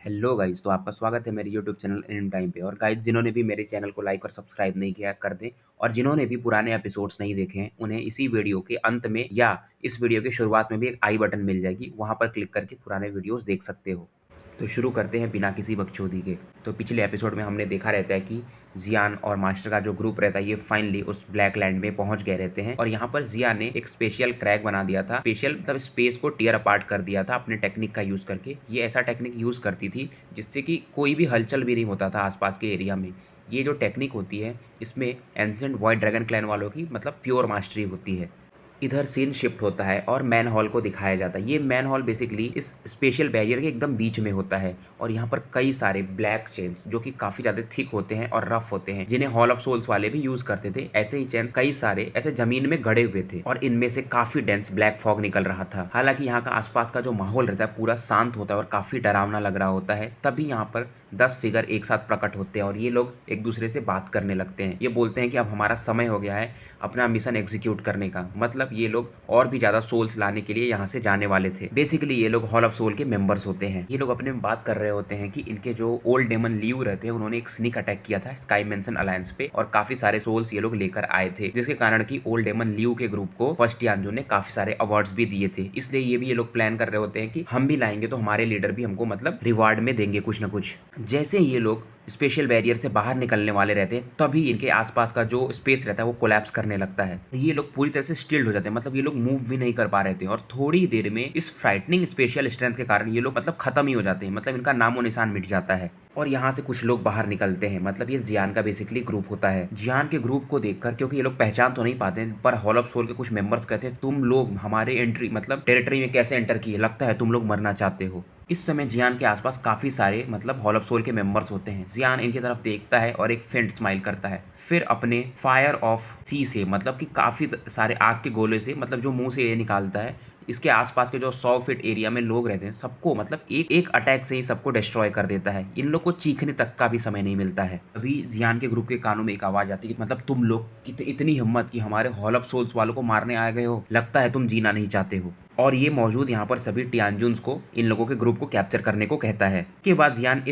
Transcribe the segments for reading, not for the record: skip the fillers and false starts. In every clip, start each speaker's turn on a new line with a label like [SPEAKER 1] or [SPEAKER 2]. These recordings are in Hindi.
[SPEAKER 1] हेलो गाइस, तो आपका स्वागत है मेरे यूट्यूब चैनल एनिम टाइम पे। और गाइस, जिन्होंने भी मेरे चैनल को लाइक और सब्सक्राइब नहीं किया कर दें, और जिन्होंने भी पुराने एपिसोड्स नहीं देखे हैं उन्हें इसी वीडियो के अंत में या इस वीडियो के शुरुआत में भी एक आई बटन मिल जाएगी, वहां पर क्लिक करके पुराने वीडियोस देख सकते हो। तो शुरू करते हैं बिना किसी बकचोदी के। तो पिछले एपिसोड में हमने देखा रहता है कि जियान और मास्टर का जो ग्रुप रहता है ये फाइनली उस ब्लैक लैंड में पहुंच गए रहते हैं, और यहाँ पर जियान ने एक स्पेशल क्रैक बना दिया था। स्पेशल मतलब स्पेस को टीयर अपार्ट कर दिया था अपने टेक्निक का यूज करके। ये ऐसा टेक्निक यूज करती थी जिससे कि कोई भी हलचल भी नहीं होता था आसपास के एरिया में। ये जो टेक्निक होती है इसमें एंशिएंट वॉइड ड्रैगन क्लैन वालों की मतलब प्योर मास्टरी होती है। इधर सीन शिफ्ट होता है और मैन हॉल को दिखाया जाता है। ये मैन हॉल बेसिकली इस स्पेशल बैरियर के एकदम बीच में होता है, और यहाँ पर कई सारे ब्लैक चेन्स जो कि काफी ज्यादा थिक होते हैं और रफ होते हैं, जिन्हें हॉल ऑफ सोल्स वाले भी यूज करते थे। ऐसे ही चेन्स कई सारे ऐसे जमीन में गड़े हुए थे, और इनमें से काफी डेंस ब्लैक फॉग निकल रहा था। हालांकि यहाँ का आसपास का जो माहौल रहता है पूरा शांत होता है और काफी डरावना लग रहा होता है। तभी यहाँ पर 10 फिगर एक साथ प्रकट होते हैं, और ये लोग एक दूसरे से बात करने लगते हैं। ये बोलते हैं कि अब हमारा समय हो गया है अपना मिशन एग्जीक्यूट करने का। मतलब ये लोग और भी ज्यादा सोल्स लाने के लिए यहाँ से जाने वाले थे। बेसिकली ये लोग हॉल ऑफ सोल के मेंबर्स होते हैं। ये लोग अपने में बात कर रहे होते हैं कि इनके जो ओल्ड डेमन लियू रहते हैं उन्होंने एक स्नीक अटैक किया था स्काई मेंशन अलायंस पे, और काफी सारे सोल्स ये लोग लेकर आए थे, जिसके कारण की ओल्ड डेमन लियू के ग्रुप को फर्स्ट यानजो ने काफी सारे अवार्ड्स भी दिए थे। इसलिए ये भी ये लोग प्लान कर रहे होते हैं कि हम भी लाएंगे तो हमारे लीडर भी हमको मतलब रिवार्ड में देंगे कुछ ना कुछ। जैसे ये लोग स्पेशल बैरियर से बाहर निकलने वाले रहते हैं तभी इनके आसपास का जो स्पेस रहता है वो कोलैप्स करने लगता है। ये लोग पूरी तरह से स्टिल्ड हो जाते हैं, मतलब ये लोग मूव भी नहीं कर पा रहे थे, और थोड़ी देर में इस फ्राइटनिंग स्पेशल स्ट्रेंथ के कारण ये लोग मतलब खत्म ही हो जाते हैं। मतलब इनका नामो निशान मिट जाता है। और यहाँ से कुछ लोग बाहर निकलते हैं। मतलब ये जियान का बेसिकली ग्रुप होता है। जियान के ग्रुप को देखकर, क्योंकि ये लोग पहचान तो नहीं पाते, पर हॉल ऑफ सोल के कुछ मेंबर्स कहते हैं तुम लोग हमारे एंट्री मतलब टेरिटरी में कैसे एंटर किए, लगता है तुम लोग मरना चाहते हो। इस समय जियान के आसपास काफी सारे मतलब हॉल ऑफ सोल के मेंबर्स होते हैं। जियान इनकी तरफ देखता है और एक फेंट स्माइल करता है, फिर अपने फायर ऑफ सी से मतलब कि काफी सारे आग के गोले से मतलब जो मुंह से ये निकालता है, इसके आसपास के जो 100 फीट एरिया में लोग रहते हैं सबको मतलब एक एक अटैक से ही सबको डिस्ट्रॉय कर देता है। इन लोग को चीखने तक का भी समय नहीं मिलता है। अभी जियान के ग्रुप के कानों में एक आवाज आती है कि मतलब तुम लोग इतनी हिम्मत कि हमारे हॉल ऑफ सोल्स वालों को मारने आ गए हो, लगता है तुम जीना नहीं चाहते हो। और ये मौजूद यहाँ पर सभी टियानजुन्स को इन लोगों के ग्रुप को कैप्चर करने को कहता है। के बाद जियान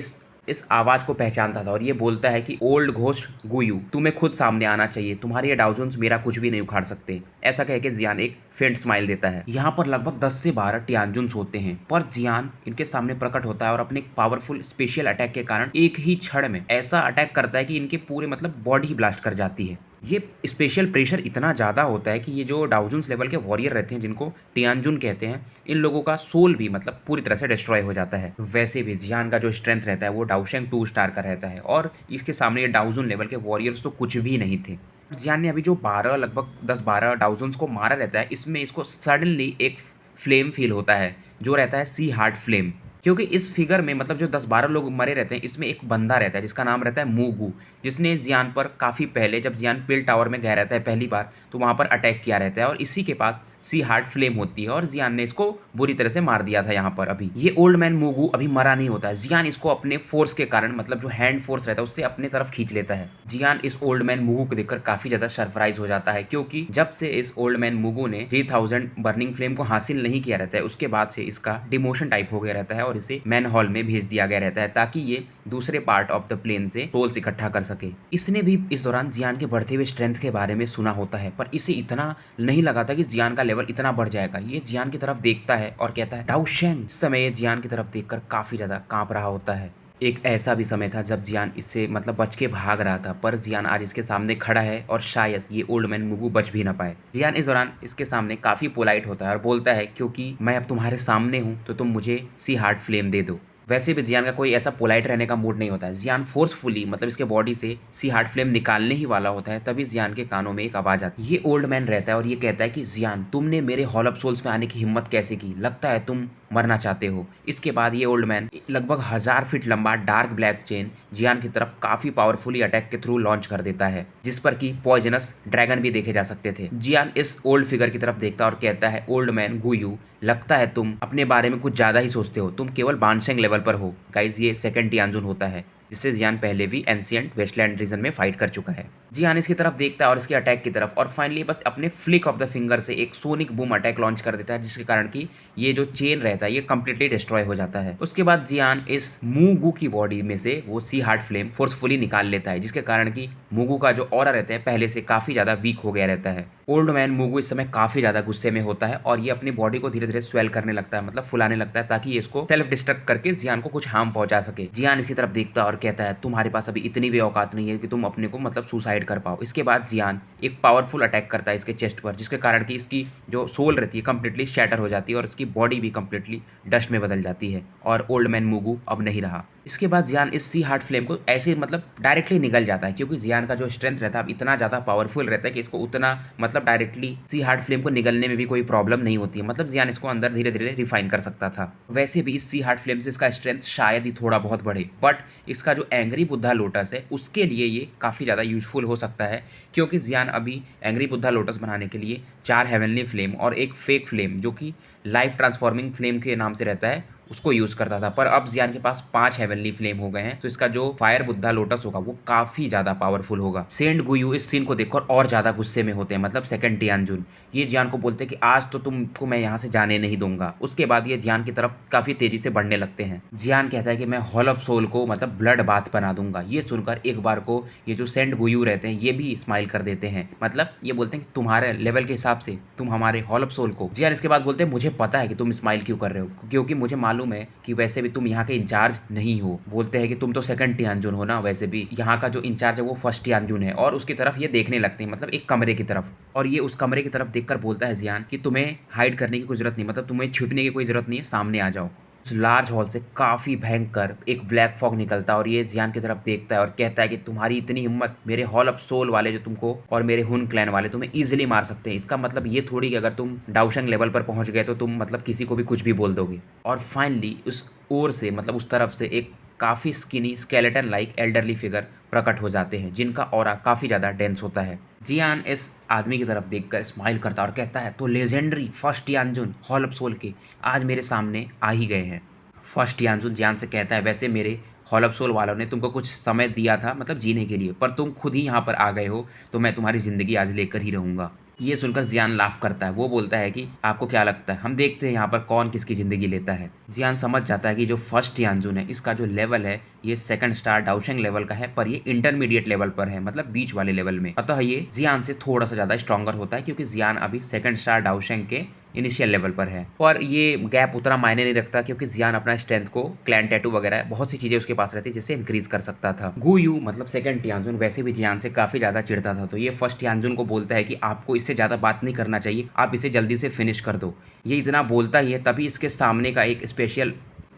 [SPEAKER 1] इस आवाज को पहचानता था और ये बोलता है कि ओल्ड घोस्ट गुयू, तुम्हें खुद सामने आना चाहिए, तुम्हारे ये डाउजुन्स मेरा कुछ भी नहीं उखाड़ सकते। ऐसा कह के जियान एक फेंट स्माइल देता है। यहाँ पर लगभग 10 से 12 टियानजुन्स होते हैं, पर जियान इनके सामने प्रकट होता है और अपने पावरफुल स्पेशल अटैक के कारण एक ही क्षण में ऐसा अटैक करता है कि इनके पूरे मतलब बॉडी ही ब्लास्ट कर जाती है। ये स्पेशल प्रेशर इतना ज़्यादा होता है कि ये जो डाउजुन्स लेवल के वॉरियर रहते हैं जिनको टियानजुन कहते हैं, इन लोगों का सोल भी मतलब पूरी तरह से डिस्ट्रॉय हो जाता है। वैसे भी जियान का जो स्ट्रेंथ रहता है वो डाउशेंग 2 स्टार का रहता है, और इसके सामने ये डाउजुन लेवल के वॉरियर्स तो कुछ भी नहीं थे। जियान ने अभी जो 12 लगभग 10-12 डाउजुन्स को मारा रहता है, इसमें इसको सडनली एक फ्लेम फील होता है जो रहता है सी हार्ट फ्लेम। क्योंकि इस फिगर में मतलब जो 10-12 लोग मरे रहते हैं, इसमें एक बंदा रहता है जिसका नाम रहता है मूगू, जिसने जियान पर काफ़ी पहले जब जियान पिल टावर में गया रहता है पहली बार, तो वहाँ पर अटैक किया रहता है, और इसी के पास सी हार्ट फ्लेम होती है, और जियान ने इसको बुरी तरह से मार दिया था। यहाँ पर अभी ये ओल्ड मैन मूगू अभी मरा नहीं होता है। जियान इसको अपने फोर्स के कारण मतलब जो हैंड फोर्स रहता है उससे अपने तरफ खींच लेता है। जियान इस ओल्ड मैन मूगू को देखकर काफी ज्यादा सरप्राइज हो जाता है, क्योंकि जब से इस ओल्ड मैन मूगू ने 3000 बर्निंग फ्लेम को हासिल नहीं किया रहता है, उसके बाद से इसका डिमोशन टाइप हो गया रहता है और इसे मैन हॉल में भेज दिया गया रहता है ताकि ये दूसरे पार्ट ऑफ द प्लेन से सोल्स इकट्ठा कर सके। इसने भी इस दौरान जियान के बढ़ते हुए स्ट्रेंथ के बारे में सुना होता है, पर इसे इतना नहीं लगा था कि जियान का लेवल इतना बढ़ जाएगा। ये जियान की तरफ देखता है और कहता है डाउशेंग। इस समय ये जियान की तरफ देखकर काफी ज्यादा कांप रहा होता है। एक ऐसा भी समय था जब जियान इससे मतलब बच के भाग रहा था, पर जियान आज इसके सामने खड़ा है और शायद ये ओल्ड मैन मुगू बच भी ना पाए। जियान इस दौरान इसके सामने काफी पोलाइट होता है और बोलता है क्योंकि मैं अब तुम्हारे सामने हूँ तो तुम मुझे सी हार्ट फ्लेम दे दो। वैसे भी जियान का कोई ऐसा पोलाइट रहने का मूड नहीं होता है। जियान फोर्सफुली मतलब इसके बॉडी से सी हार्ट फ्लेम निकालने ही वाला होता है, तभी जियान के कानों में एक आवाज आती है। ये ओल्ड मैन रहता है और ये कहता है कि जियान, तुमने मेरे हॉल ऑफ सोल्स में आने की हिम्मत कैसे की, लगता है तुम मरना चाहते हो। इसके बाद ये ओल्ड मैन लगभग 1000 फीट लंबा डार्क ब्लैक चेन जियान की तरफ काफी पावरफुली अटैक के थ्रू लॉन्च कर देता है, जिस पर की पॉइजनस ड्रैगन भी देखे जा सकते थे। जियान इस ओल्ड फिगर की तरफ देखता है और कहता है ओल्ड मैन गुयू, लगता है तुम अपने बारे में कुछ ज्यादा ही सोचते हो, तुम केवल बानशेंग लेवल पर हो। गाइज ये सेकंड टियानजुन होता है। जिससे जियान पहले भी एंशिएंट वेस्टलैंड रीजन में फाइट कर चुका है। जियान इसकी तरफ देखता है और इसके अटैक की तरफ, और फाइनली बस अपने फ्लिक ऑफ द फिंगर से एक सोनिक बूम अटैक लॉन्च कर देता है, जिसके कारण कि ये जो चेन रहता है ये कंप्लीटली डिस्ट्रॉय हो जाता है। उसके बाद जियान इस मूगू की बॉडी में से वो सी हार्ट फ्लेम फोर्सफुली निकाल लेता है, जिसके कारण कि मूगू का जो ऑरा रहता है पहले से काफी ज्यादा वीक हो गया रहता है। ओल्ड मैन मूगू इस समय काफी ज्यादा गुस्से में होता है और ये अपनी बॉडी को धीरे धीरे स्वेल करने लगता है, मतलब फुलाने लगता है, ताकि ये इसको सेल्फ डिस्ट्रक्ट करके जियान को कुछ हार्म पहुंचा सके। जियान इसकी तरफ देखता है और कहता है तुम्हारे पास अभी इतनी भी औकात नहीं है कि तुम अपने को मतलब सुसाइड कर पाओ। इसके बाद जियान एक पावरफुल अटैक करता है इसके चेस्ट पर, जिसके कारण कि इसकी जो सोल रहती है कंप्लीटली शैटर हो जाती है और इसकी बॉडी भी कंप्लीटली डस्ट में बदल जाती है और ओल्ड मैन मूगू अब नहीं रहा। इसके बाद जियान इस सी हार्ट फ्लेम को ऐसे मतलब डायरेक्टली निगल जाता है, क्योंकि जियान का जो स्ट्रेंथ रहता है अब इतना ज़्यादा पावरफुल रहता है कि इसको उतना मतलब डायरेक्टली सी हार्ट फ्लेम को निगलने में भी कोई प्रॉब्लम नहीं होती है। मतलब जियान इसको अंदर धीरे धीरे रिफाइन कर सकता था। वैसे भी इस सी हार्ट फ्लेम से इसका स्ट्रेंथ शायद ही थोड़ा बहुत बढ़े, बट इसका जो एंग्री बुद्धा लोटस है उसके लिए ये काफ़ी ज़्यादा यूजफुल हो सकता है, क्योंकि जियान अभी एंग्री बुद्धा लोटस बनाने के लिए 4 हेवनली फ्लेम और एक फेक फ्लेम जो कि लाइफ ट्रांसफॉर्मिंग फ्लेम के नाम से रहता है उसको यूज़ करता था, पर अब जियान के पास 5 हेवनली फ्लेम हो गए हैं, तो इसका जो फायर बुद्धा लोटस होगा वो काफ़ी ज़्यादा पावरफुल होगा। सेंट गुयू इस सीन को देखकर और ज़्यादा गुस्से में होते हैं, मतलब सेकंड टियानजुन। ये जियान को बोलते हैं कि आज तो तुमको मैं यहाँ से जाने नहीं दूंगा। उसके बाद ये जियान की तरफ काफ़ी तेज़ी से बढ़ने लगते हैं। जियान कहता है कि मैं हॉल ऑफ सोल को मतलब ब्लड बाथ बना दूंगा। ये सुनकर एक बार को ये जो सेंट गुयू रहते हैं ये भी स्माइल कर देते हैं, मतलब ये बोलते हैं कि तुम्हारे लेवल के हिसाब से तुम हमारे हॉल ऑफ सोल को। जियान इसके बाद बोलते हैं मुझे पता है कि तुम स्माइल क्यों कर रहे हो, क्योंकि मुझे मालूम है कि वैसे भी तुम यहाँ के इंचार्ज नहीं हो। बोलते हैं कि तुम तो सेकंड टियानजुन हो ना, वैसे भी यहाँ का जो इंचार्ज है वो फर्स्ट टियानजुन है। और उसकी तरफ ये देखने लगते हैं, मतलब एक कमरे की तरफ, और ये उस कमरे की तरफ देखकर बोलता है जियान कि तुम्हें हाइड करने की कोई जरूरत नहीं, मतलब तुम्हें छुपने की कोई जरूरत नहीं है, सामने आ जाओ। उस लार्ज हॉल से काफ़ी भयंकर एक ब्लैक फॉग निकलता है और ये जियान की तरफ देखता है और कहता है कि तुम्हारी इतनी हिम्मत, मेरे हॉल ऑफ सोल वाले जो तुमको और मेरे हुन क्लैन वाले तुम्हें इजीली मार सकते हैं। इसका मतलब ये थोड़ी कि अगर तुम डाउशंग लेवल पर पहुंच गए तो तुम मतलब किसी को भी कुछ भी बोल दोगे। और फाइनली उस ओर से मतलब उस तरफ से एक काफ़ी skinny skeleton like elderly figure प्रकट हो जाते हैं, जिनका ऑरा काफ़ी ज़्यादा डेंस होता है। जियान इस आदमी की तरफ देखकर स्माइल करता और कहता है तो legendary first Tianjun hall of soul के आज मेरे सामने आ ही गए हैं। फर्स्ट टियानजुन जियान से कहता है वैसे मेरे हॉल ऑफ सोल वालों ने तुमको कुछ समय दिया था मतलब जीने के लिए, पर तुम खुद ही यहाँ पर आ गए हो, तो मैं तुम्हारी ज़िंदगी आज लेकर ही रहूँगा। ये सुनकर जियान लाफ करता है। वो बोलता है कि आपको क्या लगता है, हम देखते हैं यहाँ पर कौन किसकी ज़िंदगी लेता है। जियान समझ जाता है कि जो फर्स्ट टियानजुन है इसका जो लेवल है ये सेकंड स्टार डाउशेंग लेवल का है, पर ये इंटरमीडिएट लेवल पर है, मतलब बीच वाले लेवल में। अतः ये जियान से थोड़ा सा ज़्यादा स्ट्रॉन्गर होता है, क्योंकि जियान अभी सेकंड स्टार डाउशेंग के इनिशियल लेवल पर है। और ये गैप उतना मायने नहीं रखता, क्योंकि जियान अपना स्ट्रेंथ को क्लैन टैटू वगैरह बहुत सी चीज़ें उसके पास रहती है जिससे इंक्रीज कर सकता था। गुयू मतलब सेकंड टियानजुन वैसे भी जियान से काफ़ी ज़्यादा चिढ़ता था, तो ये फर्स्ट टियानजुन को बोलता है कि आपको इससे ज़्यादा बात नहीं करना चाहिए, आप इसे जल्दी से फिनिश कर दो। ये इतना बोलता ही है तभी इसके सामने का एक स्पेशल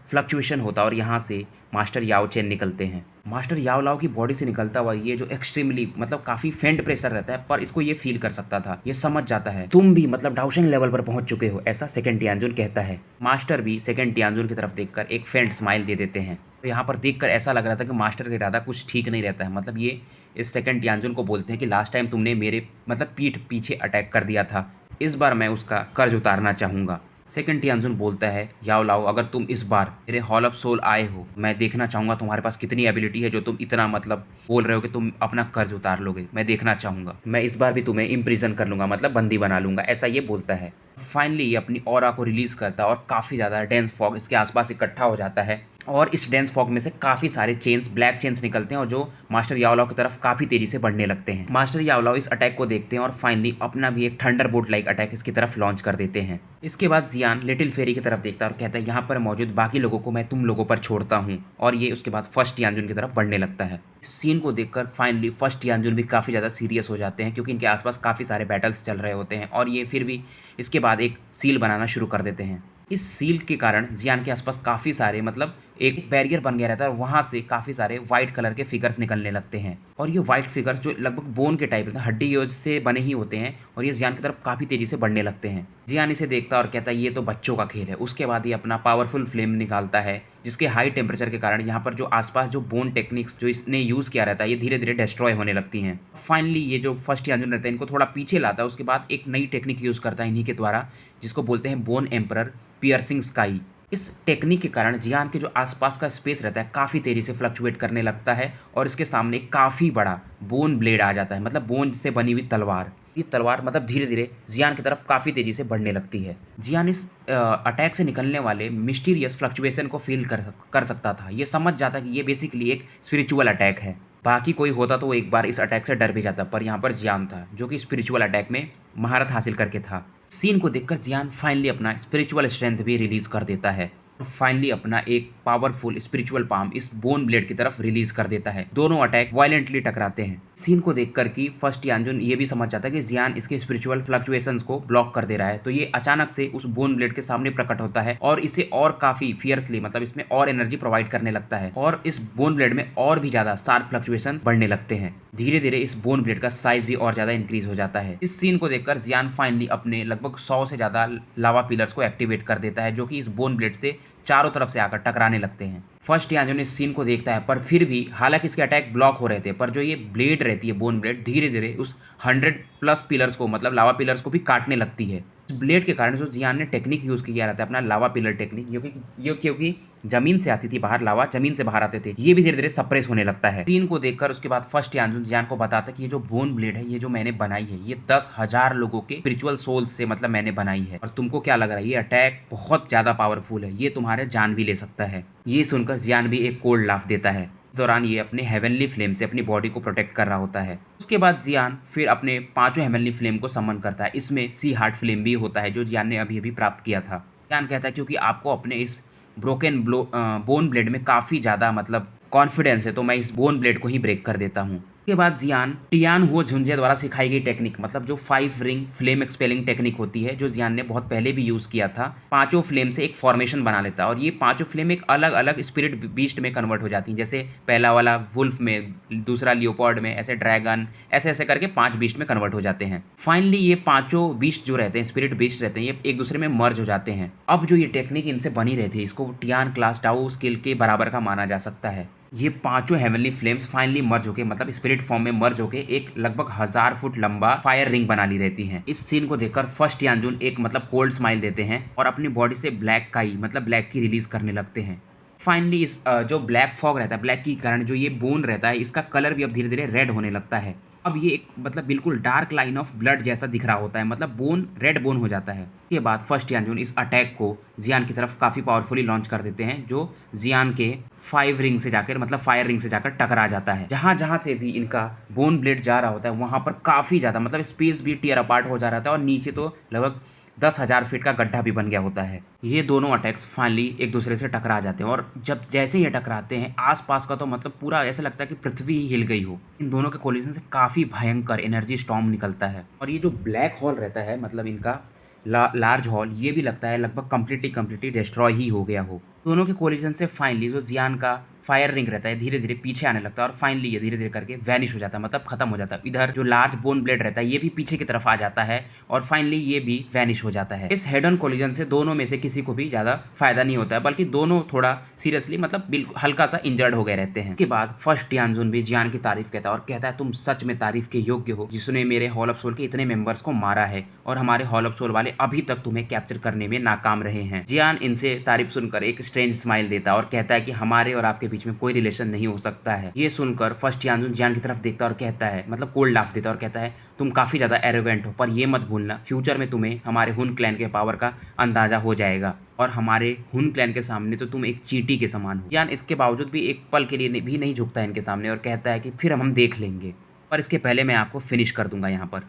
[SPEAKER 1] फ्लक्चुएशन होता है और यहाँ से मास्टर याओ चेन निकलते हैं। मास्टर याओ लाओ की बॉडी से निकलता हुआ ये जो एक्सट्रीमली मतलब काफी फेंट प्रेशर रहता है, पर इसको ये फील कर सकता था। ये समझ जाता है तुम भी मतलब डाउशेंग लेवल पर पहुंच चुके हो, ऐसा सेकंड टियानजुन कहता है। मास्टर भी सेकंड टियानजुन की तरफ देखकर एक फेंट स्माइल दे देते हैं। तो यहाँ पर देखकर ऐसा लग रहा था कि मास्टर का इरादा कुछ ठीक नहीं रहता है। मतलब ये इस सेकंड टियानजुन को बोलते हैं कि लास्ट टाइम तुमने मेरे मतलब पीठ पीछे अटैक कर दिया था, इस बार मैं उसका कर्ज उतारना चाहूंगा। सेकंड टियानजुन बोलता है याओ लाओ अगर तुम इस बार मेरे हॉल ऑफ सोल आए हो, मैं देखना चाहूंगा तुम्हारे पास कितनी एबिलिटी है जो तुम इतना मतलब बोल रहे हो कि तुम अपना कर्ज उतार लोगे। मैं देखना चाहूंगा, मैं इस बार भी तुम्हें इम्प्रिजन कर लूंगा, मतलब बंदी बना लूंगा, ऐसा ये बोलता है। फाइनली ये अपनी ऑरा को रिलीज करता है और काफ़ी ज़्यादा डेंस फॉग इसके आसपास इकट्ठा हो जाता है और इस डेंस फॉग में से काफ़ी सारे चेन्स ब्लैक चेन्स निकलते हैं और जो मास्टर याओलाओ की तरफ काफ़ी तेजी से बढ़ने लगते हैं। मास्टर याओलाओ इस अटैक को देखते हैं और फाइनली अपना भी एक थंडरबोल्ट लाइक अटैक इसकी तरफ लॉन्च कर देते हैं। इसके बाद जियान लिटिल फेरी की तरफ देखता है और कहता है यहाँ पर मौजूद बाकी लोगों को मैं तुम लोगों पर छोड़ता हूँ, और ये उसके बाद फर्स्ट टियानजुन की तरफ बढ़ने लगता है। इस सीन को देखकर फाइनली फर्स्ट टियानजुन भी काफ़ी ज़्यादा सीरियस हो जाते हैं, क्योंकि इनके आसपास काफ़ी सारे बैटल्स चल रहे होते हैं और ये फिर भी इसके बाद एक सील बनाना शुरू कर देते हैं। इस सील के कारण जियान के आसपास काफ़ी सारे मतलब एक बैरियर बन गया रहता है और वहाँ से काफ़ी सारे व्हाइट कलर के फिगर्स निकलने लगते हैं और ये व्हाइट फिगर्स जो लगभग बोन के टाइप रहते हैं, हड्डी से बने ही होते हैं और ये जियान की तरफ काफ़ी तेज़ी से बढ़ने लगते हैं। जियान इसे देखता है और कहता है ये तो बच्चों का खेल है। उसके बाद ये अपना पावरफुल फ्लेम निकालता है, जिसके हाई टेम्परेचर के कारण यहाँ पर जो आसपास जो बोन टेक्निक्स जो इसने यूज़ किया रहता है ये धीरे धीरे डिस्ट्रॉय होने लगती हैं। फाइनली ये जो फर्स्ट टियानजुन रहता है इनको थोड़ा पीछे लाता है, उसके बाद एक नई टेक्निक यूज़ करता है इन्हीं के द्वारा, जिसको बोलते हैं बोन एम्परर पियर्सिंग स्काई। इस टेक्निक के कारण जियान के जो आसपास का स्पेस रहता है काफ़ी तेज़ी से फ्लक्चुएट करने लगता है और इसके सामने काफ़ी बड़ा बोन ब्लेड आ जाता है, मतलब बोन से बनी हुई तलवार। ये तलवार मतलब धीरे-धीरे जियान की तरफ काफ़ी तेज़ी से बढ़ने लगती है। जियान इस अटैक से निकलने वाले मिस्टीरियस फ्लक्चुएशन को फ़ील कर सकता था। ये समझ जाता कि ये बेसिकली एक स्पिरिचुअल अटैक है। बाकी कोई होता तो वो एक बार इस अटैक से डर भी जाता, पर यहाँ पर जियान था, जो कि स्पिरिचुअल अटैक में महारत हासिल करके था। सीन को देखकर जियान फाइनली अपना स्पिरिचुअल स्ट्रेंथ भी रिलीज कर देता है और फाइनली अपना एक पावरफुल स्पिरिचुअल पाम इस बोन ब्लेड की तरफ रिलीज कर देता है। दोनों अटैक वायलेंटली टकराते हैं। सीन को देखकर कि फर्स्ट यानजुन ये भी समझ जाता है कि जियान इसके स्पिरिचुअल फ्लक्चुएशंस को ब्लॉक कर दे रहा है, तो ये अचानक से उस बोन ब्लेड के सामने प्रकट होता है और इसे और काफी फियर्सली, मतलब इसमें और एनर्जी प्रोवाइड करने लगता है और इस बोन ब्लेड में और भी ज्यादा शार्प फ्लक्चुएशन बढ़ने लगते हैं। धीरे धीरे इस बोन ब्लेड का साइज भी और ज्यादा इंक्रीज हो जाता है। इस सीन को देखकर जियान फाइनली अपने लगभग 100 से ज्यादा लावा पिलर्स को एक्टिवेट कर देता है, जो कि इस बोन ब्लेड से चारों तरफ से आकर टकराने लगते हैं। फर्स्ट यानजुन इस सीन को देखता है, पर फिर भी हालांकि इसके अटैक ब्लॉक हो रहे थे, पर जो ये ब्लेड रहती है बोन ब्लेड धीरे धीरे उस 100+ पिलर्स को, मतलब लावा पिलर्स को भी काटने लगती है। इस ब्लेड के कारण जो जियान ने टेक्निक यूज किया रहता है अपना लावा पिलर टेक्निक, क्योंकि जमीन से आती थी बाहर, लावा जमीन से बाहर आते थे, ये भी धीरे धीरे सप्रेस होने लगता है। सीन को देखकर उसके बाद फर्स्ट यानजुन जियान को बताता है कि ये जो बोन ब्लेड है, ये जो मैंने बनाई है, ये 10,000 लोगों के स्पिरिचुअल सोल्स से मतलब मैंने बनाई है, और तुमको क्या लग रहा है, ये अटैक बहुत ज्यादा पावरफुल है, ये तुम्हारे जान भी ले सकता है। ये सुनकर जियान भी एक कोल्ड लाफ देता है। इस दौरान ये अपने हेवनली फ्लेम से अपनी बॉडी को प्रोटेक्ट कर रहा होता है। उसके बाद जियान फिर अपने 5 हेवनली फ्लेम को समन करता है। इसमें सी हार्ट फ्लेम भी होता है, जो जियान ने अभी अभी प्राप्त किया था। जियान कहता है क्योंकि आपको अपने इस ब्रोकन बोन ब्लेड में काफ़ी ज़्यादा मतलब कॉन्फिडेंस है, तो मैं इस बोन ब्लेड को ही ब्रेक कर देता हूँ। उसके बाद जियान टियान हुओ झुंझे द्वारा सिखाई गई टेक्निक, मतलब जो 5 रिंग फ्लेम एक्सपेलिंग टेक्निक होती है, जो जियान ने बहुत पहले भी यूज़ किया था, 5 फ्लेम से एक फॉर्मेशन बना लेता है और ये 5 फ्लेम एक अलग अलग स्पिरिट बीस्ट में कन्वर्ट हो जाती हैं। जैसे पहला वाला वुल्फ में, दूसरा लियोपार्ड में, ऐसे ड्रैगन, ऐसे ऐसे करके 5 बीस्ट में कन्वर्ट हो जाते हैं। फाइनली ये 5 बीस्ट जो रहते हैं, स्पिरिट बीस्ट रहते हैं, ये एक दूसरे में मर्ज हो जाते हैं। अब जो ये टेक्निक इनसे बनी रहती है, इसको टियान क्लास डाउ स्किल के बराबर का माना जा सकता है। ये 5 हेवनली फ्लेम्स फाइनली मर्ज होके, मतलब स्पिरिट फॉर्म में मर्ज होके एक लगभग 1000 फुट लंबा फायर रिंग बना ली रहती हैं। इस सीन को देखकर फर्स्ट यानजुन एक मतलब कोल्ड स्माइल देते हैं और अपनी बॉडी से ब्लैक काई, मतलब ब्लैक की रिलीज करने लगते हैं। फाइनली इस जो ब्लैक फॉग रहता है, ब्लैक की कारण जो ये बोन रहता है, इसका कलर भी अब धीरे धीरे रेड होने लगता है। अब ये एक मतलब बिल्कुल डार्क लाइन ऑफ ब्लड जैसा दिख रहा होता है, मतलब बोन रेड बोन हो जाता है। इसके बाद फर्स्ट यानजुन इस अटैक को जियान की तरफ काफ़ी पावरफुली लॉन्च कर देते हैं, जो जियान के 5 रिंग से जाकर, मतलब फायर रिंग से जाकर टकरा जाता है। जहाँ जहाँ से भी इनका बोन ब्लेड जा रहा होता है, वहाँ पर काफ़ी ज़्यादा मतलब स्पेस भी टीयर अपार्ट हो जा रहा था और नीचे तो लगभग 10,000 फीट का गड्ढा भी बन गया होता है। ये दोनों अटैक्स फाइनली एक दूसरे से टकरा जाते हैं और जब जैसे ये टकराते हैं, आसपास का तो मतलब पूरा ऐसा लगता है कि पृथ्वी ही हिल गई हो। इन दोनों के कोलिजन से काफ़ी भयंकर एनर्जी स्टॉर्म निकलता है और ये जो ब्लैक होल रहता है, मतलब इनका लार्ज हॉल, ये भी लगता है लगभग कम्प्लीटली डिस्ट्रॉय ही हो गया हो। दोनों के कोलिजन से फाइनली जो जियान का फायर रिंग रहता है धीरे धीरे पीछे आने लगता है और फाइनली ये धीरे धीरे करके वैनिश हो जाता है, मतलब खत्म हो जाता है। इधर जो लार्ज बोन ब्लेड रहता है ये भी पीछे की तरफ आ जाता है और फाइनली ये भी वैनिश हो जाता है। इस हेड ऑन कोलिजन से दोनों में से किसी को भी ज्यादा फायदा नहीं होता है, बल्कि दोनों थोड़ा सीरियसली मतलब बिल्कुल हल्का सा इंजर्ड हो गए रहते हैं। इसके बाद फर्स्ट यानजुन भी जियान की तारीफ कहता है और कहता है तुम सच में तारीफ के योग्य हो, जिसने मेरे हॉल ऑफ सोल के इतने मेंबर्स को मारा है और हमारे हॉल ऑफ सोल वाले अभी तक तुम्हें कैप्चर करने में नाकाम रहे हैं। जियान इनसे तारीफ सुनकर एक स्ट्रेंज स्माइल देता है और कहता है कि हमारे और आपके बीच में कोई रिलेशन नहीं हो सकता है। ये सुनकर फर्स्ट यानजुन जियान की तरफ देखता है और कहता है, मतलब कोल्ड लाफ देता है और कहता है तुम काफी ज्यादा एरोगेंट हो, पर ये मत भूलना फ्यूचर में तुम्हें हमारे हुन क्लैन के पावर का अंदाजा हो जाएगा और हमारे हुन क्लैन के सामने तो तुम एक चींटी के समान हो। यान इसके बावजूद भी एक पल के लिए भी नहीं झुकता है इनके सामने और कहता है कि फिर हम देख लेंगे, पर इसके पहले मैं आपको फिनिश कर दूंगा यहाँ पर।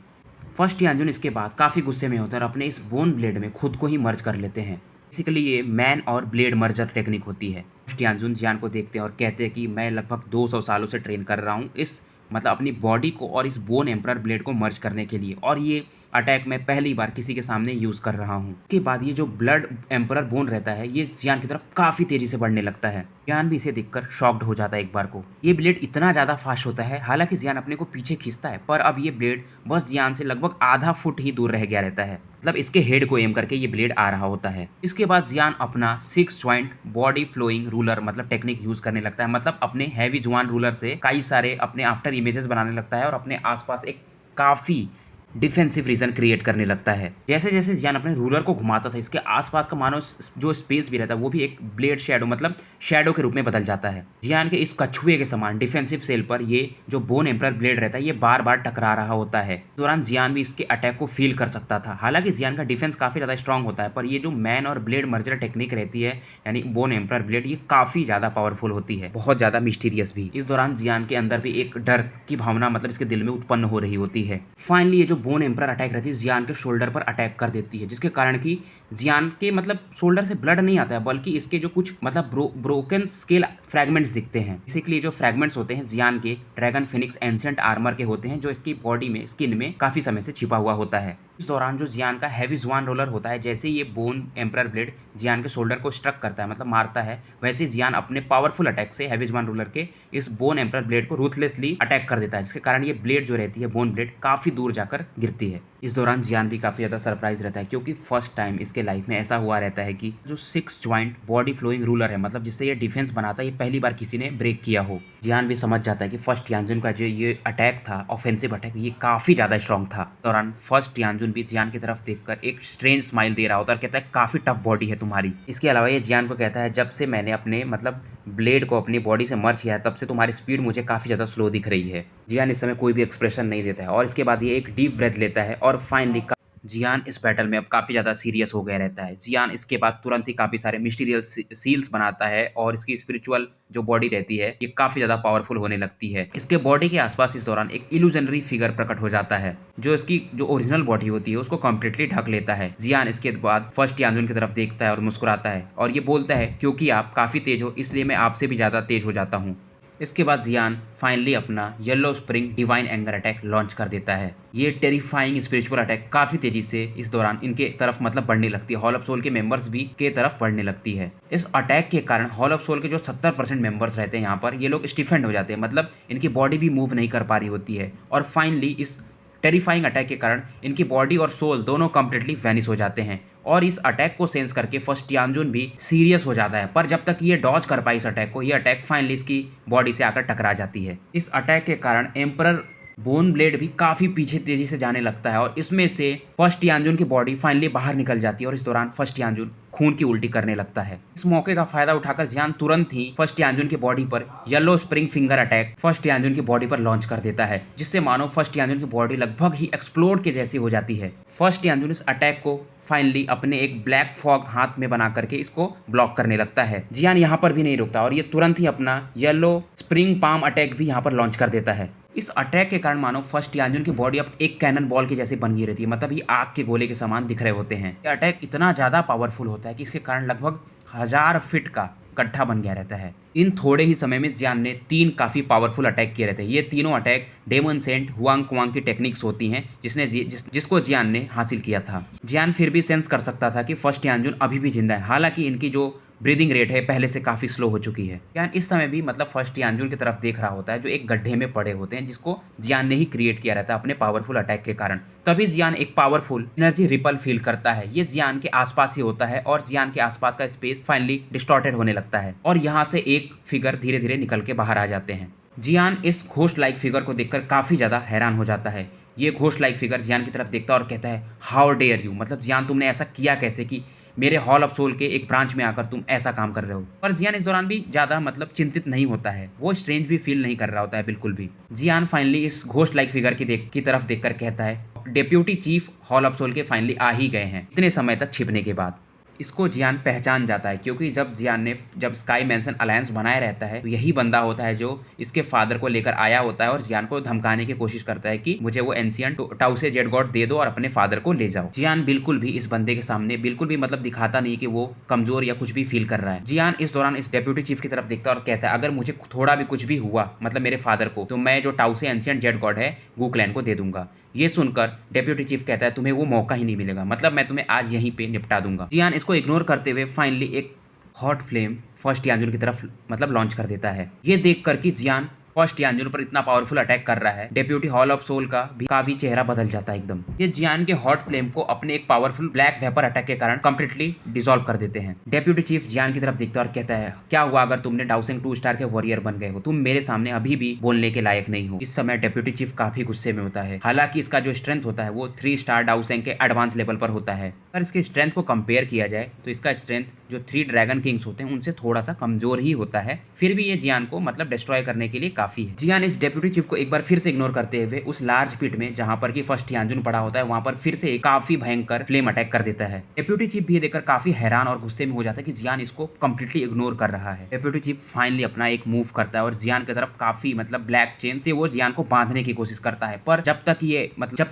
[SPEAKER 1] फर्स्ट यानजुन इसके बाद काफी गुस्से में होता है और अपने इस बोन ब्लेड में खुद को ही मर्ज कर लेते हैं। बेसिकली ये मैन और ब्लेड मर्जर टेक्निक होती है। फर्स्ट यानजुन जियान को देखते हैं और कहते हैं कि मैं लगभग 200 सालों से ट्रेन कर रहा हूँ इस मतलब अपनी बॉडी को और इस बोन एम्परर ब्लेड को मर्ज करने के लिए, और ये अटैक मैं पहली बार किसी के सामने यूज़ कर रहा हूँ। उसके बाद ये जो ब्लड एम्परर बोन रहता है ये जियान की तरफ काफ़ी तेज़ी से बढ़ने लगता है। जियान भी इसे देखकर शॉक्ड हो जाता है एक बार को। ये ब्लेड इतना ज़्यादा फास्ट होता है, हालांकि जियान अपने को पीछे खींचता है, पर अब ये ब्लेड बस जियान से लगभग आधा फुट ही दूर रह गया रहता है, मतलब इसके हेड को एम करके ये ब्लेड आ रहा होता है। इसके बाद जियान अपना 6 जॉइंट बॉडी फ्लोइंग रूलर मतलब टेक्निक यूज करने लगता है, मतलब अपने हैवी जुआन रूलर से कई सारे अपने आफ्टर इमेजेस बनाने लगता है और अपने आसपास एक काफ़ी डिफेंसिव रीजन क्रिएट करने लगता है। जैसे जैसे जियान अपने रूलर को घुमाता था, इसके आसपास का मानो जो स्पेस भी रहता है वो भी एक ब्लेड शैडो मतलब शैडो के रूप में बदल जाता है। जियान के इस कछुए के समान डिफेंसिव सेल पर ये जो बोन एम्परर ब्लेड रहता है ये बार बार टकरा रहा होता है। इस दौरान जियान भी इसके अटैक को फील कर सकता था। हालांकि जियान का डिफेंस काफी ज्यादा स्ट्रांग होता है, पर ये जो मैन और ब्लेड मर्जर टेक्निक रहती है यानी बोन एम्परर ब्लेड, ये काफी ज्यादा पावरफुल होती है, बहुत ज्यादा मिस्टीरियस भी। इस दौरान जियान के अंदर भी एक डर की भावना मतलब इसके दिल में उत्पन्न हो रही होती है। फाइनली ये जो बोन एम्परर अटैक रहती है जियान के शोल्डर पर अटैक कर देती है, जिसके कारण कि जियान के मतलब शोल्डर से ब्लड नहीं आता है, बल्कि इसके जो कुछ मतलब ब्रोकन स्केल फ्रैगमेंट्स दिखते हैं। बेसिकली जो फ्रैगमेंट्स होते हैं जियान के ड्रैगन फिनिक्स एंशिएंट आर्मर के होते हैं, जो इसकी बॉडी में स्किन में काफी समय से छिपा हुआ होता है। इस दौरान जो जियान का हैवी जुआन रोलर होता है, जैसे ये बोन एम्परर ब्लेड जियान के शोल्डर को स्ट्रक करता है मतलब मारता है, वैसे जियान अपने पावरफुल अटैक से हैवी जुआन रोलर के इस बोन एम्परर ब्लेड को रूथलेसली अटैक कर देता है, जिसके कारण ये ब्लेड जो रहती है बोन ब्लेड काफी दूर जाकर गिरती है। इस दौरान जियान भी काफी ज्यादा सरप्राइज रहता है, क्योंकि फर्स्ट टाइम इसके लाइफ में ऐसा हुआ रहता है कि जो 6 ज्वाइंट बॉडी फ्लोइंग रूलर है मतलब जिससे ये डिफेंस बनाता है, ये पहली बार किसी ने ब्रेक किया हो। जियान भी समझ जाता है कि फर्स्ट यानजुन का जो ये अटैक था, ऑफेंसिव अटैक, ये काफी ज्यादा स्ट्रॉन्ग था। दौरान फर्स्ट यानजुन भी जियान की तरफ देखकर एक स्ट्रेंज स्माइल दे रहा होता है और कहता है काफी टफ बॉडी है तुम्हारी। इसके अलावा ये जियान को कहता है जब से मैंने अपने मतलब ब्लेड को अपनी बॉडी से मर्ज किया है तब से तुम्हारी स्पीड मुझे काफी ज्यादा स्लो दिख रही है। जियान इस समय कोई भी एक्सप्रेशन नहीं देता है और इसके बाद ये एक डीप ब्रेथ लेता है और फाइनली जियान इस बैटल में अब काफी ज्यादा सीरियस हो गया रहता है। जियान इसके बाद तुरंत ही काफी सारे मिस्टीरियस सील्स बनाता है और इसकी स्पिरिचुअल जो बॉडी रहती है ये काफी ज्यादा पावरफुल होने लगती है। इसके बॉडी के आसपास इस दौरान एक इल्यूजनरी फिगर प्रकट हो जाता है, जो इसकी जो ओरिजिनल बॉडी होती है उसको कम्प्लीटली ढक लेता है। जियान इसके बाद फर्स्ट यानजुन की तरफ देखता है और मुस्कुराता है और ये बोलता है क्योंकि आप काफी तेज हो इसलिए मैं आपसे भी ज्यादा तेज हो जाता हूँ। इसके बाद जियान फाइनली अपना yellow spring divine anger attack launch कर देता है। ये टेरिफाइंग स्पिरिचुअल अटैक काफी तेजी से इस दौरान इनके तरफ मतलब बढ़ने लगती है, हॉल ऑफ सोल के मेंबर्स भी के तरफ बढ़ने लगती है। इस अटैक के कारण हॉल ऑफ सोल के जो 70% मेंबर्स रहते हैं यहाँ पर, ये लोग स्टिफेंड हो जाते हैं, मतलब इनकी बॉडी भी मूव नहीं कर पा रही होती है और फाइनली इस टेरिफाइंग अटैक के कारण इनकी बॉडी और सोल दोनों कंप्लीटली वैनिश हो जाते हैं। और इस अटैक को सेंस करके फर्स्ट यानजुन भी सीरियस हो जाता है, पर जब तक ये डॉज कर पाई इस अटैक को, ये अटैक फाइनली इसकी बॉडी से आकर टकरा जाती है। इस अटैक के कारण एम्परर बोन ब्लेड भी काफी पीछे तेजी से जाने लगता है और इसमें से फर्स्ट यानजुन की बॉडी फाइनली बाहर निकल जाती है और इस दौरान फर्स्ट यानजुन खून की उल्टी करने लगता है। इस मौके का फायदा उठाकर जियान तुरंत ही फर्स्ट यानजुन की बॉडी पर yellow spring finger attack first Yanjun की बॉडी पर लॉन्च कर देता है, जिससे मानो फर्स्ट यानजुन की बॉडी लगभग ही एक्सप्लोड के जैसी हो जाती है। फर्स्ट यानजुन इस अटैक को फाइनली अपने एक ब्लैक फॉग हाथ में बना करके इसको ब्लॉक करने लगता है। जियान यहाँ पर भी नहीं रुकता और ये तुरंत ही अपना येलो स्प्रिंग पाम अटैक भी यहाँ पर लॉन्च कर देता है। इस अटैक के कारण मानो फर्स्ट यानजुन की बॉडी अब एक कैनन बॉल के जैसे बन गई रहती है, मतलब ये आग के गोले के समान दिख रहे होते हैं। ये अटैक इतना ज्यादा पावरफुल होता है कि इसके कारण लगभग 1000 फीट का गड्ढा बन गया रहता है। इन थोड़े ही समय में जियान ने 3 काफी पावरफुल अटैक किए रहते हैं। ये तीनों attack daemon Saint Huang Kuang की टेक्निक्स होती हैं जिसको जियान ने हासिल किया था। जियान फिर भी सेंस कर सकता था कि फर्स्ट यानजुन अभी भी जिंदा है, हालांकि इनकी जो ब्रीदिंग रेट है पहले से काफी स्लो हो चुकी है। जियान इस समय भी मतलब फर्स्ट यानजुन की तरफ देख रहा होता है, जो एक गड्ढे में पड़े होते हैं, जिसको जियान ने ही क्रिएट किया रहता है अपने पावरफुल अटैक के कारण। तभी जियान एक पावरफुल एनर्जी रिपल फील करता है। ये जियान के आसपास ही होता है और जियान के आसपास का स्पेस फाइनली डिस्टॉर्टेड होने लगता है और यहाँ से एक फिगर धीरे धीरे निकल के बाहर आ जाते हैं। जियान इस घोस्ट लाइक फिगर को देखकर काफी ज्यादा हैरान हो जाता है। ये घोस्ट लाइक फिगर जियान की तरफ देखता है और कहता है हाउ डेयर यू, मतलब जियान तुमने ऐसा किया कैसे कि मेरे हॉल ऑफ सोल के एक ब्रांच में आकर तुम ऐसा काम कर रहे हो। पर जियान इस दौरान भी ज्यादा मतलब चिंतित नहीं होता है, वो स्ट्रेंज भी फील नहीं कर रहा होता है बिल्कुल भी। जियान फाइनली इस घोस्ट लाइक फिगर की तरफ देखकर कहता है deputy chief hall of soul के फाइनली आ ही गए हैं, इतने समय तक छिपने के बाद। इसको जियान पहचान जाता है, क्योंकि जब जियान ने जब स्काई मैंसन अलायंस बनाया रहता है तो यही बंदा होता है जो इसके फादर को लेकर आया होता है और जियान को धमकाने की कोशिश करता है कि मुझे वो एंशिएंट टाउ से जेड गॉड दे दो और अपने फादर को ले जाओ। जियान बिल्कुल भी इस बंदे के सामने बिल्कुल भी मतलब दिखाता नहीं कि वो कमजोर या कुछ भी फील कर रहा है। जियान इस दौरान इस डेप्यूटी चीफ की तरफ देखता है और कहता है अगर मुझे थोड़ा भी कुछ भी हुआ मतलब मेरे फादर को, तो मैं जो टाउ से एंशिएंट जेड गॉड है गूक्लैन को दे दूंगा। ये सुनकर डेप्यूटी चीफ कहता है तुम्हें वो मौका ही नहीं मिलेगा, मतलब मैं तुम्हें आज यहीं पे निपटा दूंगा। जियान इसको इग्नोर करते हुए फाइनली एक हॉट फ्लेम फर्स्ट यानजुन की तरफ मतलब लॉन्च कर देता है। ये देख कर कि जियान फर्स्ट यानजुन पर इतना पावरफुल अटैक कर रहा है, डेप्यूटी हॉल ऑफ सोल का भी चेहरा बदल जाता है एकदम। ये जियान के हॉट फ्लेम को अपने एक पावरफुल ब्लैक वेपर अटैक के कारण कंप्लीटली डिसॉल्व कर देते हैं। डेप्यूटी चीफ जियान की तरफ देखता है और कहता है, क्या हुआ अगर तुमने डाउसेंग 2 स्टार के वॉरियर बन गए हो? तुम मेरे सामने अभी भी बोलने के लायक नहीं हो। इस समय डेप्यूटी चीफ काफी गुस्से में होता है। हालांकि इसका जो स्ट्रेंथ होता है वो 3 स्टार डाउसेंग के एडवांस लेवल पर होता है। अगर इसके स्ट्रेंथ को कंपेयर किया जाए तो इसका स्ट्रेंथ जो 3 ड्रैगन किंग्स होते हैं उनसे थोड़ा सा कमजोर ही होता है। फिर भी ये जियान को मतलब डिस्ट्रॉय करने के लिए काफी है। जियान इस डेप्यूटी चीफ को एक बार फिर से इग्नोर करते हुए उस लार्ज पिट में जहां पर की फर्स्ट यानजुन पड़ा होता है वहां पर फिर से काफी भयंकर फ्लेम अटैक कर देता है। डेप्यूटी चीफ भी देखकर काफी हैरान और गुस्से में हो जाता है कि जियान इसको कंप्लीटली इग्नोर कर रहा है। डेप्यूटी चीफ फाइनली अपना एक मूव करता है और जियान की तरफ काफी मतलब ब्लैक चेन से वो जियान को बांधने की कोशिश करता है, पर जब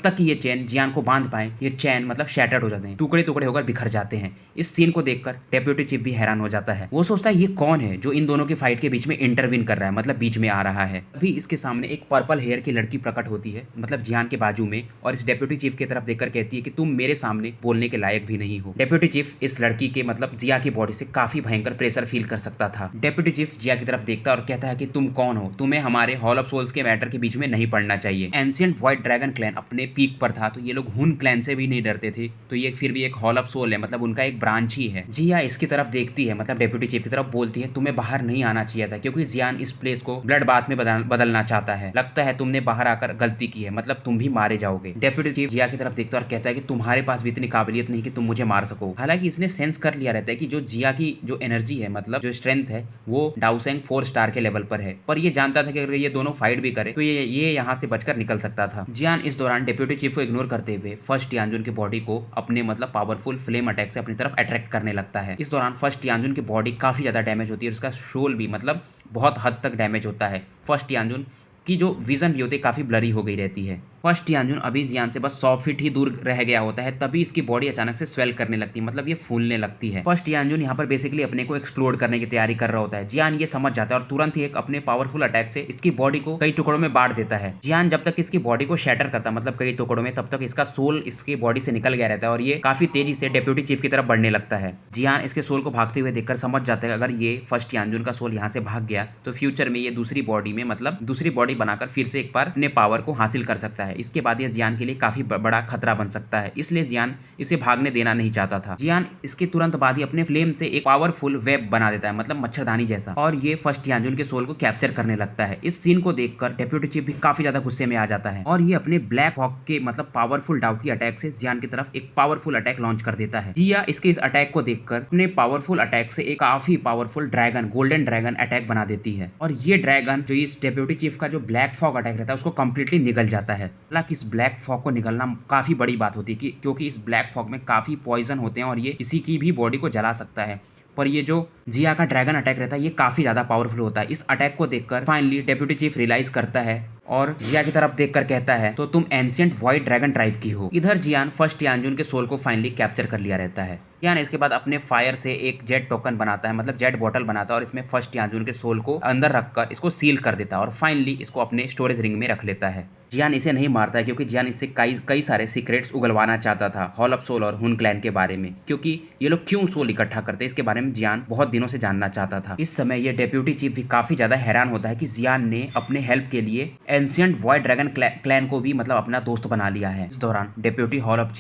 [SPEAKER 1] तक ये चेन जियान को बांध पाए ये चैन मतलब शैटर्ड हो जाते हैं, टुकड़े टुकड़े होकर बिखर जाते हैं। इस सीन को देखकर डेप्यूटी चीफ भी हैरान हो जाता है। वो सोचता है ये कौन है जो इन दोनों की फाइट के बीच में इंटरवीन कर रहा है, मतलब बीच में आ रहा है। अभी इसके सामने एक पर्पल हेयर की लड़की प्रकट होती है मतलब जियान के बाजू में, और इस डेप्यूटी चीफ की तरफ देखकर कहती है कि तुम मेरे सामने बोलने के लायक भी नहीं हो। डेप्यूटी चीफ इस लड़की के मतलब जिया की बॉडी से काफी भयंकर प्रेशर फील कर सकता था। डेप्यूटी चीफ जिया की तरफ देखता और कहता है कि तुम कौन हो? तुम्हें हमारे हॉल ऑफ सोल्स के मैटर के बीच में नहीं पड़ना चाहिए। एंशिएंट व्हाइट ड्रैगन क्लैन अपने पीक पर था तो ये लोग हुन क्लैन से भी नहीं डरते थे, तो ये फिर भी एक हॉल ऑफ सोल है, मतलब उनका एक ब्रांच ही है। जिया इसकी तरफ देखती है, मतलब डेप्यूटी चीफ की तरफ बोलती है, तुम्हें बाहर नहीं आना चाहिए था क्योंकि जियान इस प्लेस को ब्लड बाथ में बदलना चाहता है। लगता है तुमने बाहर आकर गलती की है, मतलब तुम भी मारे जाओगे। डेप्यूटी चीफ जिया की तरफ देखता और कहता है कि तुम्हारे पास भी इतनी काबिलियत नहीं कि तुम मुझे मार सको। हालांकि इसने सेंस कर लिया रहता है कि जो जिया की जो एनर्जी है, मतलब जो स्ट्रेंथ है, वो डाउसेंग 4 स्टार के लेवल पर है, पर ये जानता था कि अगर ये दोनों फाइट भी करे तो ये यहाँ से बचकर निकल सकता था। जियान इस दौरान डेप्यूटी चीफ को इग्नोर करते हुए फर्स्ट यानजुन की बॉडी को अपने मतलब पावरफुल फ्लेम अटैक से अपनी तरफ अट्रैक्ट करने लगता है। इस दौरान फर्स्ट यानजुन की बॉडी काफी ज्यादा डैमेज होती है और उसका शोल भी मतलब बहुत हद तक डैमेज होता है। फर्स्ट यानजुन की जो विजन भी होती है काफी ब्लरी हो गई रहती है। फर्स्ट यानजुन अभी जियान से बस 100 फीट ही दूर रह गया होता है, तभी इसकी बॉडी अचानक से स्वेल करने लगती है, मतलब ये फूलने लगती है। फर्स्ट यानजुन यहाँ पर बेसिकली अपने को एक्सप्लोर करने की तैयारी कर रहा होता है। जियान ये समझ जाता है और तुरंत ही एक अपने पावरफुल अटैक से इसकी बॉडी को कई टुकड़ों में बांट देता है। जियान जब तक इसकी बॉडी को शैटर करता है मतलब कई टुकड़ों में, तब तक इसका सोल इसकी बॉडी से निकल गया रहता है और ये काफी तेजी से डेप्यूटी चीफ की तरफ बढ़ने लगता है। जियान इसके सोल को भागते हुए देखकर समझ जाता है अगर ये फर्स्ट यानजुन का सोल यहाँ से भाग गया तो फ्यूचर में ये दूसरी बॉडी में मतलब दूसरी बॉडी बनाकर फिर से एक बार अपने पावर को हासिल कर सकता है। इसके बाद ये जियान के लिए काफी बड़ा खतरा बन सकता है, इसलिए जियान इसे भागने देना नहीं चाहता था। जियान इसके तुरंत बाद ही अपने फ्लेम से एक पावरफुल वेब बना देता है, मतलब मच्छरदानी जैसा, और ये फर्स्ट यानजुन के सोल को कैप्चर करने लगता है। इस सीन को देखकर डेप्यूटी चीफ भी काफी ज्यादा गुस्से में आ जाता है और ये अपने ब्लैक हॉक के मतलब पावरफुल डाउकी अटैक से जियान की तरफ एक पावरफुल अटैक लॉन्च कर देता है। जिया इसके इस अटैक को देखकर अपने पावरफुल अटैक से एक काफी powerful dragon, golden dragon attack बना देती है और ये ड्रैगन जो इस डेप्यूटी चीफ का जो ब्लैक फॉग अटैक रहता है उसको कंप्लीटली निगल जाता है। हालांकि इस ब्लैक फॉग को निगलना काफी बड़ी बात होती है क्योंकि इस ब्लैक फॉग में काफी पॉइजन होते हैं और ये किसी की भी बॉडी को जला सकता है, पर ये जो जिया का ड्रैगन अटैक रहता है ये काफी ज्यादा पावरफुल होता है। इस अटैक को देखकर फाइनली डेप्यूटी चीफ रियलाइज करता है और जिया की तरफ देखकर कहता है तो तुम एंशिएंट व्हाइट ड्रैगन ट्राइब की हो। इधर जियान फर्स्ट यानजुन के सोल को फाइनली कैप्चर कर लिया रहता है। जियान इसके बाद अपने फायर से एक जेट टोकन बनाता है, मतलब जेट बॉटल बनाता है और इसमें फर्स्ट यानजुन के सोल को अंदर रखकर इसको सील कर देता है और फाइनली इसको अपने स्टोरेज रिंग में रख लेता है। जियान इसे नहीं मारता है क्योंकि जियान इससे कई सारे सीक्रेट्स उगलवाना चाहता था हॉल ऑफ सोल और हुन क्लैन के बारे में, क्योंकि ये लोग क्यों सोल इकट्ठा करते हैं इसके बारे में जियान बहुत दिनों से जानना चाहता था। इस समय ये डेप्यूटी चीफ भी काफी ज्यादा हैरान होता है कि जियान ने अपने हेल्प के लिए एंशिएंट व्हाइट ड्रैगन क्लैन को भी मतलब अपना दोस्त बना लिया है। इस दौरान डेप्यूटी हॉल ऑफ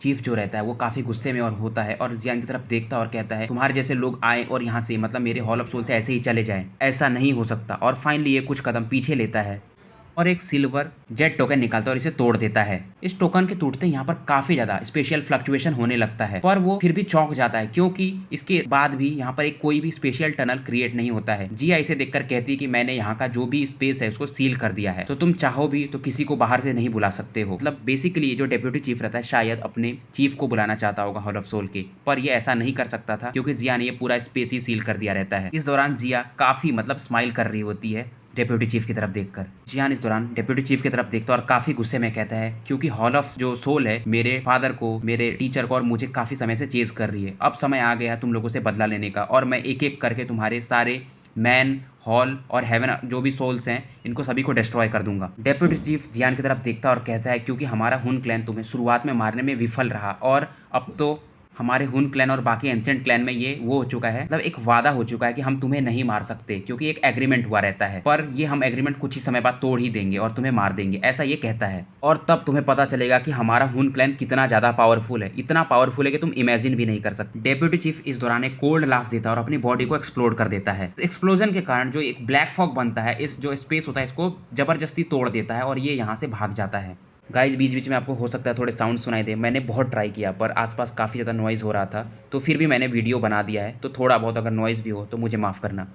[SPEAKER 1] चीफ जो रहता है वो काफी गुस्से में और होता है और जियान की तरफ देखता और कहता है तुम्हारे जैसे लोग आए और यहाँ से मतलब मेरे हॉल ऑफ सोल से ऐसे ही चले जाएं, ऐसा नहीं हो सकता। और फाइनली ये कुछ कदम पीछे लेता है और एक सिल्वर जेट टोकन निकालता है और इसे तोड़ देता है। इस टोकन के टूटते यहाँ पर काफी ज्यादा स्पेशल फ्लक्चुएशन होने लगता है, पर वो फिर भी चौंक जाता है क्योंकि इसके बाद भी यहाँ पर एक कोई भी स्पेशल टनल क्रिएट नहीं होता है। जिया इसे देखकर कहती है कि मैंने यहाँ का जो भी स्पेस है उसको सील कर दिया है, तो तुम चाहो भी तो किसी को बाहर से नहीं बुला सकते हो। मतलब बेसिकली ये जो डेप्यूटी चीफ रहता है शायद अपने चीफ को बुलाना चाहता होगा हॉल ऑफ सोल के, पर ये ऐसा नहीं कर सकता था क्योंकि जिया ने ये पूरा स्पेस ही सील कर दिया रहता है। इस दौरान जिया काफी मतलब स्माइल कर रही होती है डेप्यूटी चीफ की तरफ देखकर। जियान इस दौरान डेप्यूटी चीफ की तरफ देखता है और काफी गुस्से में कहता है क्योंकि हॉल ऑफ जो सोल है मेरे फादर को, मेरे टीचर को और मुझे काफी समय से चेज कर रही है। अब समय आ गया तुम लोगों से बदला लेने का और मैं एक एक करके तुम्हारे सारे मैन, हॉल और हेवन जो भी सोल्स हैं इनको सभी को डिस्ट्रॉय कर दूंगा। डेप्यूटी चीफ जियान की तरफ देखता और कहता है क्योंकि हमारा हुन क्लैन तुम्हें शुरुआत में मारने में विफल रहा और अब तो हमारे हुन क्लैन और बाकी एंशिएंट क्लैन में ये वो हो चुका है, मतलब एक वादा हो चुका है कि हम तुम्हें नहीं मार सकते, क्योंकि एक एग्रीमेंट हुआ रहता है, पर ये हम एग्रीमेंट कुछ ही समय बाद तोड़ ही देंगे और तुम्हें मार देंगे, ऐसा ये कहता है। और तब तुम्हें पता चलेगा कि हमारा हुन क्लैन कितना ज्यादा पावरफुल है, इतना पावरफुल है कि तुम इमेजिन भी नहीं कर सकते। डेप्यूटी चीफ इस दौरान एक कोल्ड लाफ देता है और अपनी बॉडी को एक्सप्लोड कर देता है। एक्सप्लोजन के कारण जो एक ब्लैक फॉग बनता है, इस जो स्पेस होता है इसको जबरदस्ती तोड़ देता है और ये यहाँ से भाग जाता है। गाइस बीच बीच में आपको हो सकता है थोड़े साउंड सुनाई दे, मैंने बहुत ट्राई किया पर आसपास काफ़ी ज़्यादा नॉइज़ हो रहा था, तो फिर भी मैंने वीडियो बना दिया है, तो थोड़ा बहुत अगर नॉइज़ भी हो तो मुझे माफ़ करना।